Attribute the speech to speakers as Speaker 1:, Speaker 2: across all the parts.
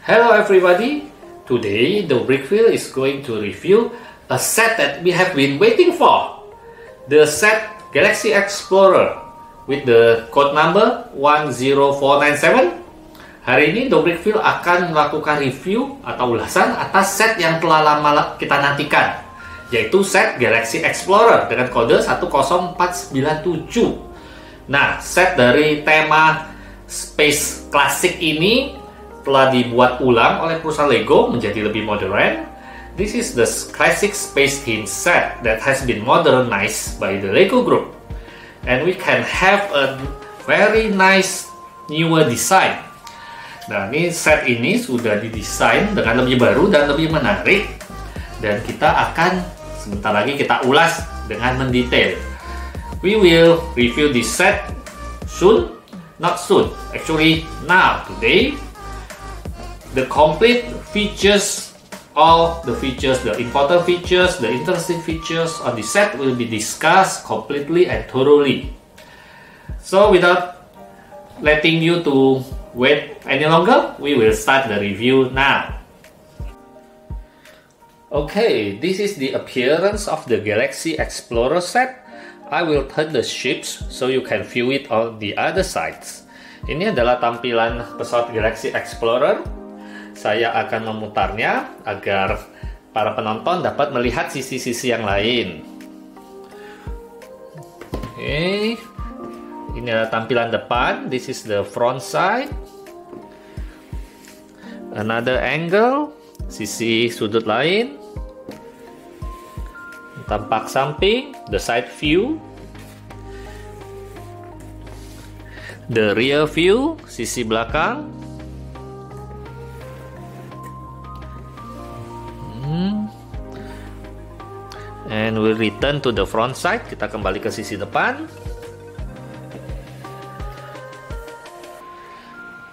Speaker 1: Hello everybody, today the Brickfield is going to review a set that we have been waiting for. The set Galaxy Explorer with the code number 10497. Hari ini The Brickfield akan melakukan review atau ulasan atas set yang telah lama kita nantikan, yaitu set Galaxy Explorer dengan kode 10497. Nah, set dari tema Space Classic ini telah dibuat ulang oleh perusahaan Lego menjadi lebih modern. This is the classic space theme set that has been modernized by the Lego Group. And we can have a very nice newer design. Nah, ini set ini sudah didesain dengan lebih baru dan lebih menarik. Dan kita akan sebentar lagi kita ulas dengan mendetail. We will review this set soon, not soon, actually now, today. The complete features, all the features, the important features, the interesting features on the set will be discussed completely and thoroughly. So without letting you to wait any longer, we will start the review now. Okay, this is the appearance of the Galaxy Explorer set. I will turn the ships so you can view it on the other sides. Ini adalah tampilan pesawat Galaxy Explorer. Saya akan memutarnya agar para penonton dapat melihat sisi-sisi yang lain. Oke, ini adalah tampilan depan. This is the front side. Another angle, sisi sudut lain. Tampak samping, the side view, the rear view, sisi belakang, and we return to the front side. Kita kembali ke sisi depan.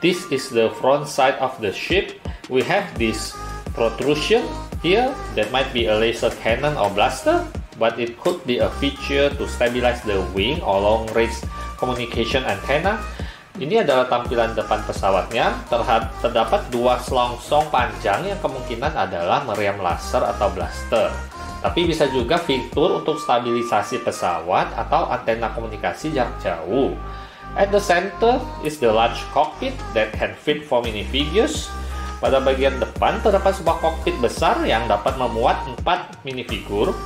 Speaker 1: This is the front side of the ship. We have this protrusion here that might be a laser cannon or blaster, but it could be a feature to stabilize the wing or long-range communication antenna. Ini adalah tampilan depan pesawatnya. Terdapat dua selongsong panjang yang kemungkinan adalah meriam laser atau blaster. Tapi bisa juga fitur untuk stabilisasi pesawat atau antena komunikasi jarak jauh. At the center is the large cockpit that can fit 4 minifigures. Pada bagian depan terdapat sebuah kokpit besar yang dapat memuat 4 minifigur.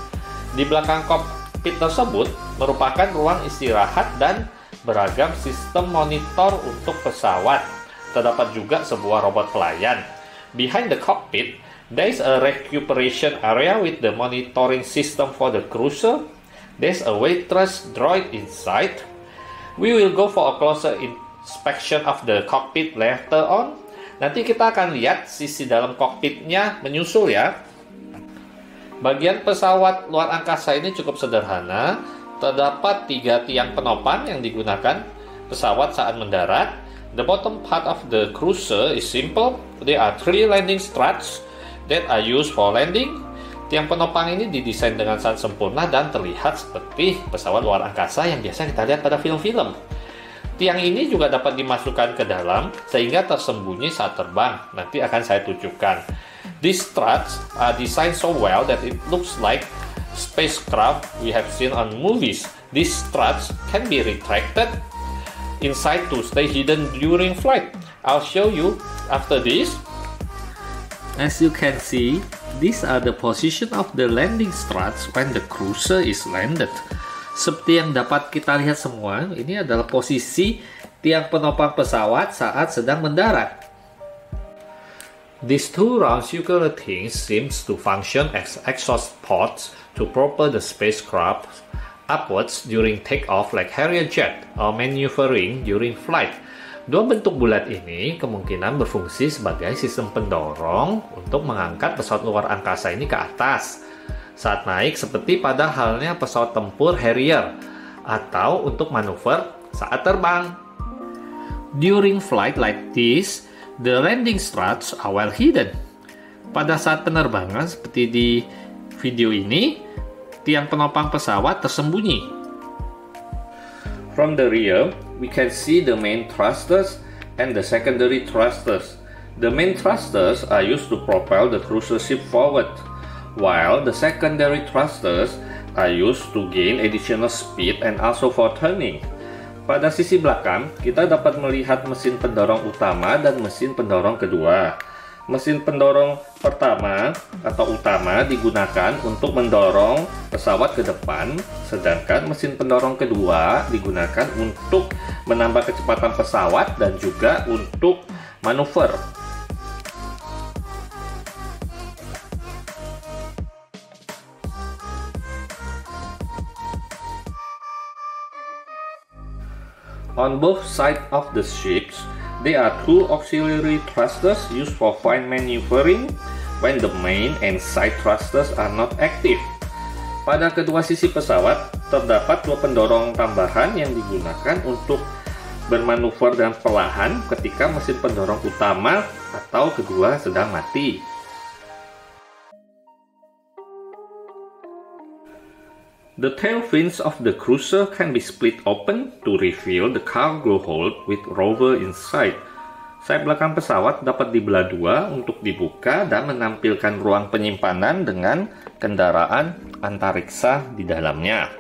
Speaker 1: Di belakang kokpit tersebut merupakan ruang istirahat dan beragam sistem monitor untuk pesawat. Terdapat juga sebuah robot pelayan. Behind the cockpit, there is a recuperation area with the monitoring system for the cruiser. There's a waitress droid inside. We will go for a closer inspection of the cockpit later on. Nanti kita akan lihat sisi dalam kokpitnya menyusul ya. Bagian pesawat luar angkasa ini cukup sederhana. Terdapat 3 tiang penopang yang digunakan pesawat saat mendarat. The bottom part of the cruiser is simple. There are 3 landing struts that are used for landing. Tiang penopang ini didesain dengan sangat sempurna dan terlihat seperti pesawat luar angkasa yang biasa kita lihat pada film-film. Tiang ini juga dapat dimasukkan ke dalam sehingga tersembunyi saat terbang. Nanti akan saya tunjukkan. These struts are designed so well that it looks like spacecraft we have seen on movies. These struts can be retracted inside to stay hidden during flight. I'll show you after this. As you can see, these are the position of the landing struts when the cruiser is landed. Seperti yang dapat kita lihat semua, ini adalah posisi tiang penopang pesawat saat sedang mendarat. These 2 round circular things seems to function as exhaust ports to propel the spacecraft upwards during takeoff like Harrier jet or maneuvering during flight. Dua bentuk bulat ini kemungkinan berfungsi sebagai sistem pendorong untuk mengangkat pesawat luar angkasa ini ke atas saat naik, seperti pada halnya pesawat tempur Harrier, atau untuk manuver saat terbang. During flight like this, the landing struts are well hidden. Pada saat penerbangan seperti di video ini, tiang penopang pesawat tersembunyi. From the rear, we can see the main thrusters and the secondary thrusters. The main thrusters are used to propel the cruiser ship forward, while the secondary thrusters are used to gain additional speed and also for turning. Pada sisi belakang, kita dapat melihat mesin pendorong utama dan mesin pendorong kedua. Mesin pendorong pertama atau utama digunakan untuk mendorong pesawat ke depan, sedangkan mesin pendorong kedua digunakan untuk menambah kecepatan pesawat dan juga untuk manuver. On both sides of the ships, there are two auxiliary thrusters used for fine maneuvering when the main and side thrusters are not active. Pada kedua sisi pesawat, terdapat dua pendorong tambahan yang digunakan untuk bermanuver dengan perlahan ketika mesin pendorong utama atau kedua sedang mati. The tail fins of the cruiser can be split open to reveal the cargo hold with rover inside. Sayap belakang pesawat dapat dibelah dua untuk dibuka dan menampilkan ruang penyimpanan dengan kendaraan antariksa di dalamnya.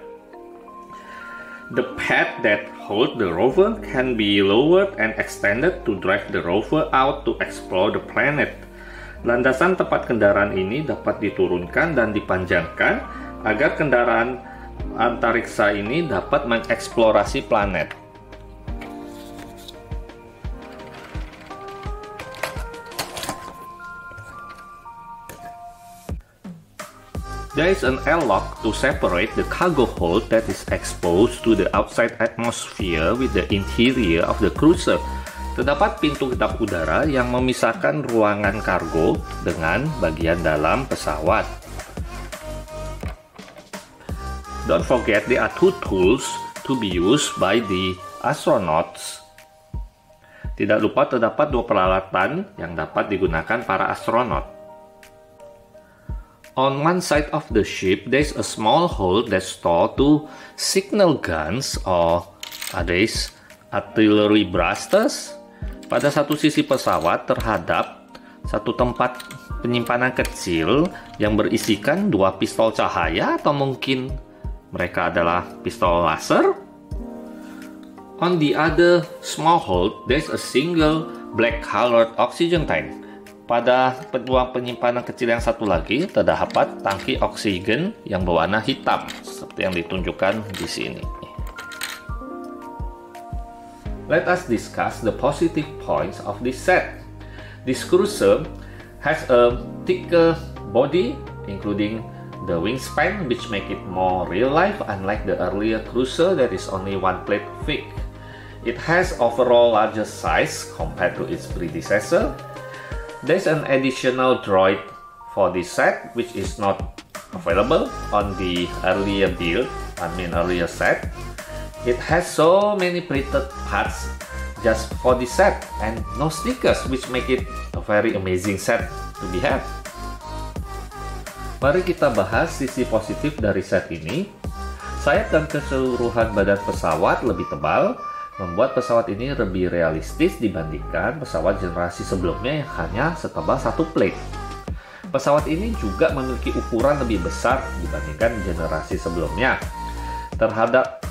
Speaker 1: The pad that hold the rover can be lowered and extended to drive the rover out to explore the planet. Landasan tempat kendaraan ini dapat diturunkan dan dipanjangkan agar kendaraan antariksa ini dapat mengeksplorasi planet. There is an airlock to separate the cargo hold that is exposed to the outside atmosphere with the interior of the cruiser. Terdapat pintu kedap udara yang memisahkan ruangan kargo dengan bagian dalam pesawat. Don't forget there are two tools to be used by the astronauts. Tidak lupa terdapat dua peralatan yang dapat digunakan para astronot. On one side of the ship, there is a small hole that stores two signal guns or others artillery blasters. Pada satu sisi pesawat terhadap satu tempat penyimpanan kecil yang berisikan dua pistol cahaya atau mungkin mereka adalah pistol laser. On the other small hole, there's a single black-colored oxygen tank. Pada ruang penyimpanan kecil yang satu lagi, terdapat tangki oksigen yang berwarna hitam, seperti yang ditunjukkan di sini. Let us discuss the positive points of this set. This cruiser has a thicker body, including the wingspan, which make it more real life, unlike the earlier cruiser that is only one plate thick. It has overall larger size compared to its predecessor. There's an additional droid for this set, which is not available on the earlier set. It has so many printed parts just for this set and no stickers, which make it a very amazing set to be had. Mari kita bahas sisi positif dari set ini. Sayap dan keseluruhan badan pesawat lebih tebal, membuat pesawat ini lebih realistis dibandingkan pesawat generasi sebelumnya yang hanya setebal satu plate. Pesawat ini juga memiliki ukuran lebih besar dibandingkan generasi sebelumnya.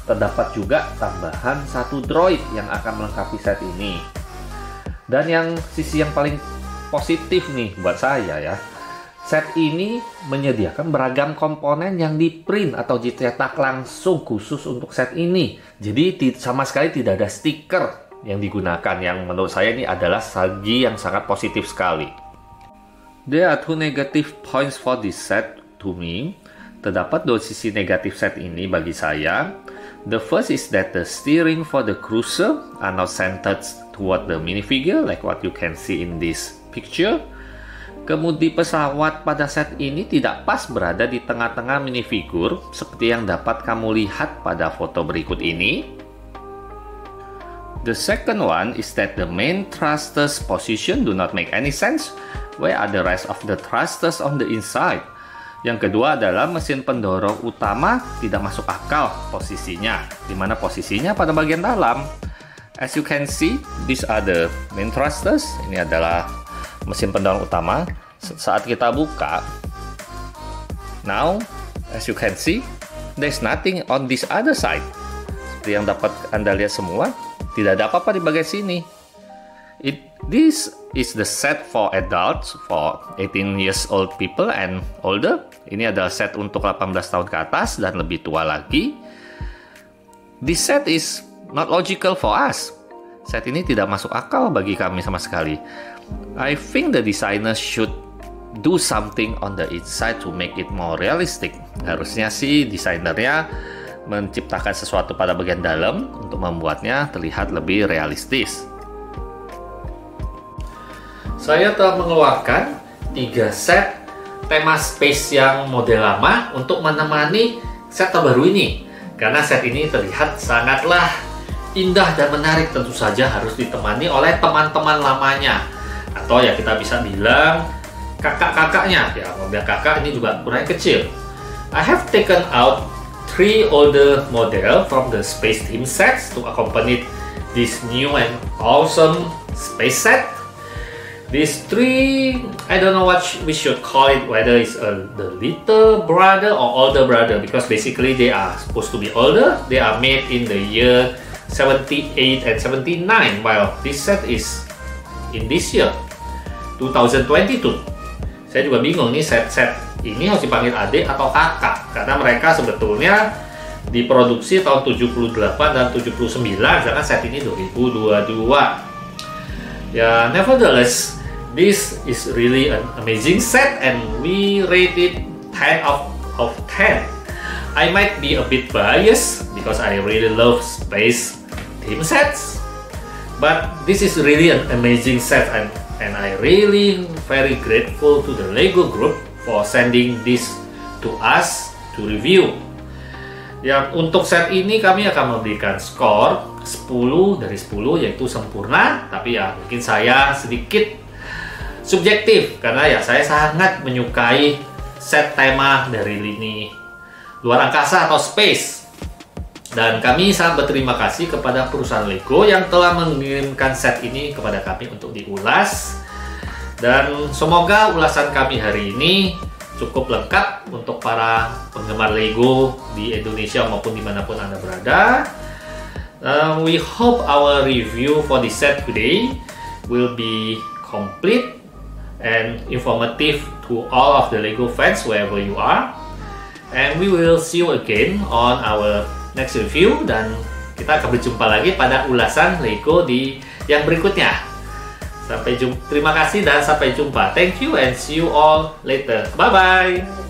Speaker 1: Terdapat juga tambahan satu droid yang akan melengkapi set ini. Dan sisi yang paling positif nih buat saya ya, set ini menyediakan beragam komponen yang di-print atau dicetak langsung khusus untuk set ini. Jadi sama sekali tidak ada stiker yang digunakan, yang menurut saya ini adalah segi yang sangat positif sekali. There are two negative points for this set to me. Terdapat dua sisi negatif set ini bagi saya. The first is that the steering for the cruiser are not centered toward the minifigure like what you can see in this picture. Kemudi pesawat pada set ini tidak pas berada di tengah-tengah minifigur seperti yang dapat kamu lihat pada foto berikut ini. The second one is that the main thrusters position do not make any sense. Where are the rest of the thrusters on the inside? Yang kedua adalah mesin pendorong utama tidak masuk akal posisinya. Di mana posisinya pada bagian dalam? As you can see, these are the main thrusters. Ini adalah mesin pendorong utama. Saat kita buka, now as you can see, there's nothing on this other side. Seperti yang dapat Anda lihat semua, tidak ada apa-apa di bagian sini. This is the set for adults, for 18 years old people and older. Ini adalah set untuk 18 tahun ke atas dan lebih tua lagi. This set is not logical for us. Set ini tidak masuk akal bagi kami sama sekali. I think the designer should do something on the inside to make it more realistic. Harusnya sih desainernya menciptakan sesuatu pada bagian dalam untuk membuatnya terlihat lebih realistis. Saya telah mengeluarkan 3 set tema space yang model lama untuk menemani set terbaru ini. Karena set ini terlihat sangatlah indah dan menarik, tentu saja harus ditemani oleh teman-teman lamanya. Atau ya kita bisa bilang kakak-kakaknya. Ya, mobil kakak ini juga ukurannya kecil. I have taken out 3 older model from the space theme sets to accompany this new and awesome space set. These 3, I don't know what we should call it, whether it's the little brother or older brother, because basically they are supposed to be older. They are made in the year 78 and 79, while this set is in this year, 2022. Saya juga bingung nih set-set ini harus dipanggil adik atau kakak, karena mereka sebetulnya diproduksi tahun 78 dan 79, sedangkan set ini 2022. Ya, nevertheless, this is really an amazing set and we rate it 10 out of 10. I might be a bit biased because I really love space theme sets, but this is really an amazing set and I really very grateful to the LEGO Group for sending this to us to review. Yang untuk set ini kami akan memberikan skor 10 dari 10, yaitu sempurna, tapi ya mungkin saya sedikit subjektif karena ya saya sangat menyukai set tema dari lini luar angkasa atau space. Dan kami sangat berterima kasih kepada perusahaan LEGO yang telah mengirimkan set ini kepada kami untuk diulas. Dan semoga ulasan kami hari ini cukup lengkap untuk para penggemar LEGO di Indonesia maupun dimanapun Anda berada. We hope our review for this set today will be complete and informative to all of the LEGO fans wherever you are. And we will see you again on our next review, dan kita akan berjumpa lagi pada ulasan LEGO di yang berikutnya. Terima kasih dan sampai jumpa. Thank you and see you all later. Bye bye.